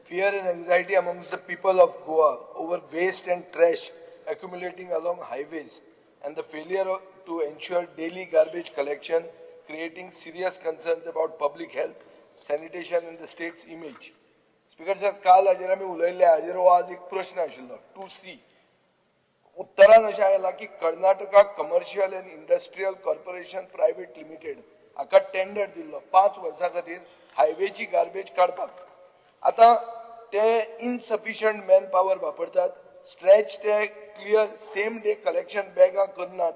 fear and anxiety amongst the people of Goa over waste and trash accumulating along highways and the failure to ensure daily garbage collection, creating serious concerns about public health, sanitation and the state's image. Speaker sir, काल हाजेर आमी उलयले हाजेर हो आज एक प्रश्न आशिल्लो 2C. उत्तरान अशें आयलां की Karnataka commercial end industrial corporation private limited हाका टेंडर दिल्लो 5 वर्सां खातीर हायवेची गार्बेज काडपाक. आता ते इनसफिशियंट मॅन पॉवर वापरतात, स्ट्रेच ते क्लियर सेम डे कलेक्शन बॅगां करनात,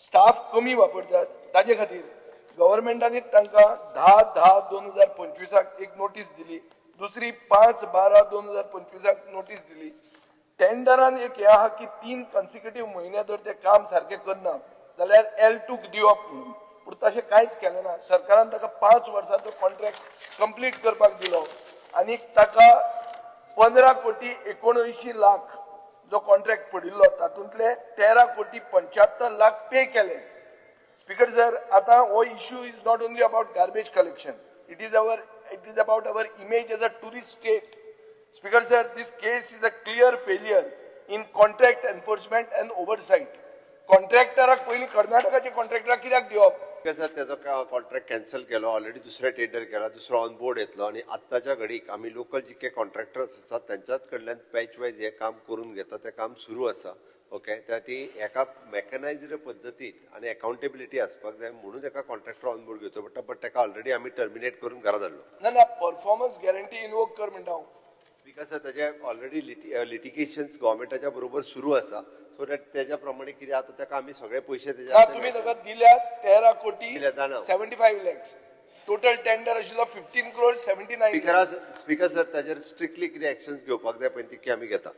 स्टाफ कमी वापरतात. ताजे खातीर गव्हर्नमेंटांनी तांकां 10/10/2025 एक नोटीस दिली, दुसरी 5/12/2025 नोटीस दिली. टेंडरान एक हे आहा की 3 कन्सिक्युटिव्ह म्हयने जर ते काम सारखे करना जाल्यार L2 दिवप म्हणून, पूण तशें कांयच केलें ना. सरकारान ताका 5 वर्सांचो कॉन्ट्रॅक्ट कंप्लीट करपाक दिलो आनी ताका 15 कोटी 79 लाख जो कॉन्ट्रॅक्ट पडिल्लो तातूंतले 13 कोटी 75 लाख पे केले. स्पीकर सर, आता हो issue is not only about garbage collection, it is about our image as a tourist state. Speaker sir, this case is a clear failure in contract enforcement and oversight. कॉन्ट्रॅक्टराक पयलीं कर्नाटकाचे कॉन्ट्रॅक्टराक कित्याक दिवप? Sir त्याचो contract cancel केलो, already दुसरे tender केला, दुसरो on board येतलो आणि आत्ताच्या घडीक आम्ही लोकल जितके कॉन्ट्रॅक्टर्स आसात त्यांच्याच कडल्यान पॅच वायज हे काम करून घेता, ते काम सुरू आसा. ओके, त्या ती एका मेकनायज्ड पद्दतीत आणि अकाउंटेबिलिटी आसपाक जाय म्हणून एका कॉन्ट्रॅक्टर ऑन बोर्ड घेवचो पडटा, बट ताका ऑलरेडी आम्ही टर्मिनेट करून घरा धाडलो. ना परफॉर्मन्स गॅरंटी इनवोक कर म्हणटा हांव. बिकॉज त्याचे ऑलरेडी लिटिगेशन्स गव्हर्नमेंटाच्या बरोबर सुरू आसा, सो दॅट त्याच्या प्रमाणे कितें आता ताका आम्ही सगळे पैसे तुम्ही ताका दिल्यात 13 कोटी 75 लॅक्स. टोटल टेंडर आशिल्लो 15 crores 79. स्पीकर सर, ताजेर स्ट्रिक्टली कितें एक्शन्स घेवपाक जाय पळय तितके आमी घेता.